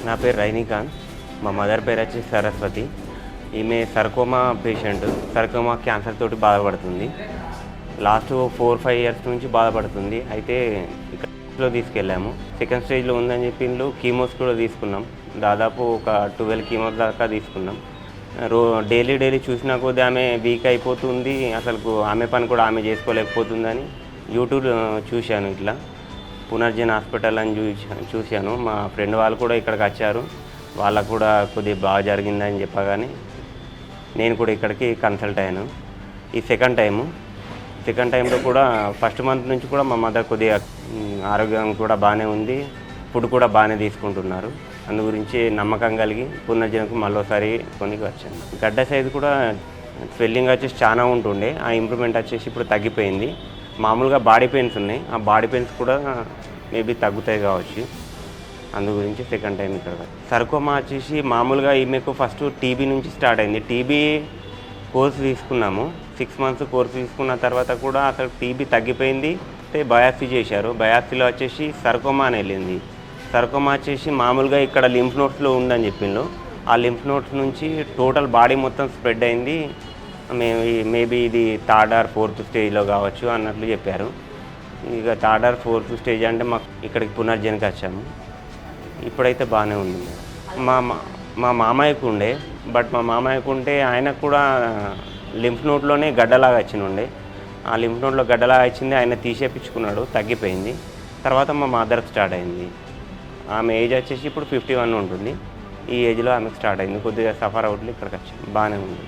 నా పేరు రైనీకాంత్. మా మదర్ పేరు వచ్చి సరస్వతి. ఈమె సర్కోమా పేషెంట్. సర్కోమా క్యాన్సర్ తోటి బాధపడుతుంది. లాస్ట్ 4-5 ఇయర్స్ నుంచి బాధపడుతుంది. అయితే ఇక్కడ తీసుకెళ్ళాము. సెకండ్ స్టేజ్లో ఉందని చెప్పిండ్రు. కీమోస్ కూడా తీసుకున్నాం. దాదాపు ఒక 12 కీమోస్ దాకా తీసుకున్నాం. డైలీ చూసినా కొద్దీ ఆమె వీక్ అయిపోతుంది. అసలు ఆమె పని కూడా ఆమె చేసుకోలేకపోతుందని యూట్యూబ్ చూశాను. ఇట్లా పునర్జన్ హాస్పిటల్ అని చూశాను. మా ఫ్రెండ్ వాళ్ళు కూడా ఇక్కడికి వచ్చారు. వాళ్ళకు కూడా కొద్దిగా బాగా జరిగిందని చెప్పగానే నేను కూడా ఇక్కడికి కన్సల్ట్ అయ్యాను. ఈ సెకండ్ టైంలో కూడా ఫస్ట్ మంత్ నుంచి కూడా మా మదర్ కొద్దిగా ఆరోగ్యం కూడా బాగానే ఉంది. ఫుడ్ కూడా బాగానే తీసుకుంటున్నారు. అందు గురించి నమ్మకం కలిగి పునర్జనకు మళ్ళీసారి కొనికి వచ్చాను. గడ్డ సైజు కూడా స్వెల్లింగ్ వచ్చేసి చాలా ఉంటుండే. ఆ ఇంప్రూవ్మెంట్ వచ్చేసి ఇప్పుడు తగ్గిపోయింది. మామూలుగా బాడీ పెయిన్స్ ఉన్నాయి. ఆ బాడీ పెయిన్స్ కూడా మేబీ తగ్గుతాయి కావచ్చు. అందు గురించి సెకండ్ టైం ఇక్కడ సర్కోమా వచ్చేసి మామూలుగా ఈమెకు ఫస్ట్ టీబీ నుంచి స్టార్ట్ అయింది. టీబీ కోర్సు తీసుకున్నాము. 6 మంత్స్ కోర్సు తీసుకున్న తర్వాత కూడా అసలు టీబీ తగ్గిపోయింది. బయాప్సీ చేశారు. బయాప్సీలో వచ్చేసి సర్కోమా అని వెళ్ళింది. సర్కోమా వచ్చేసి మామూలుగా ఇక్కడ లింఫ్ నోట్స్లో ఉందని చెప్పిండ్రు. ఆ లింఫ్ నోట్స్ నుంచి టోటల్ బాడీ మొత్తం స్ప్రెడ్ అయింది. మేబీ ఇది 3rd or 4th స్టేజ్లో కావచ్చు అన్నట్లు చెప్పారు. ఇక 3rd or 4th స్టేజ్ అంటే మాకు ఇక్కడికి పునర్జనకి వచ్చాము. ఇప్పుడైతే బాగానే ఉంది. మా మామయ్యకు ఉండే, బట్ మా మామయ్యకు ఉంటే ఆయనకు కూడా లింఫ్ నోట్లోనే గడ్డలాగా వచ్చిండే. ఆ లింఫ్ నోట్లో గడ్డలాగా వచ్చింది. ఆయన తీసేపించుకున్నాడు, తగ్గిపోయింది. తర్వాత మా మదర్కి స్టార్ట్ అయింది. ఆమె ఏజ్ వచ్చేసి ఇప్పుడు 51 ఉంటుంది. ఈ ఏజ్లో ఆమెకు స్టార్ట్ అయింది. కొద్దిగా సఫర్ అవుట్లు ఇక్కడికి వచ్చాము. బాగానే ఉంది.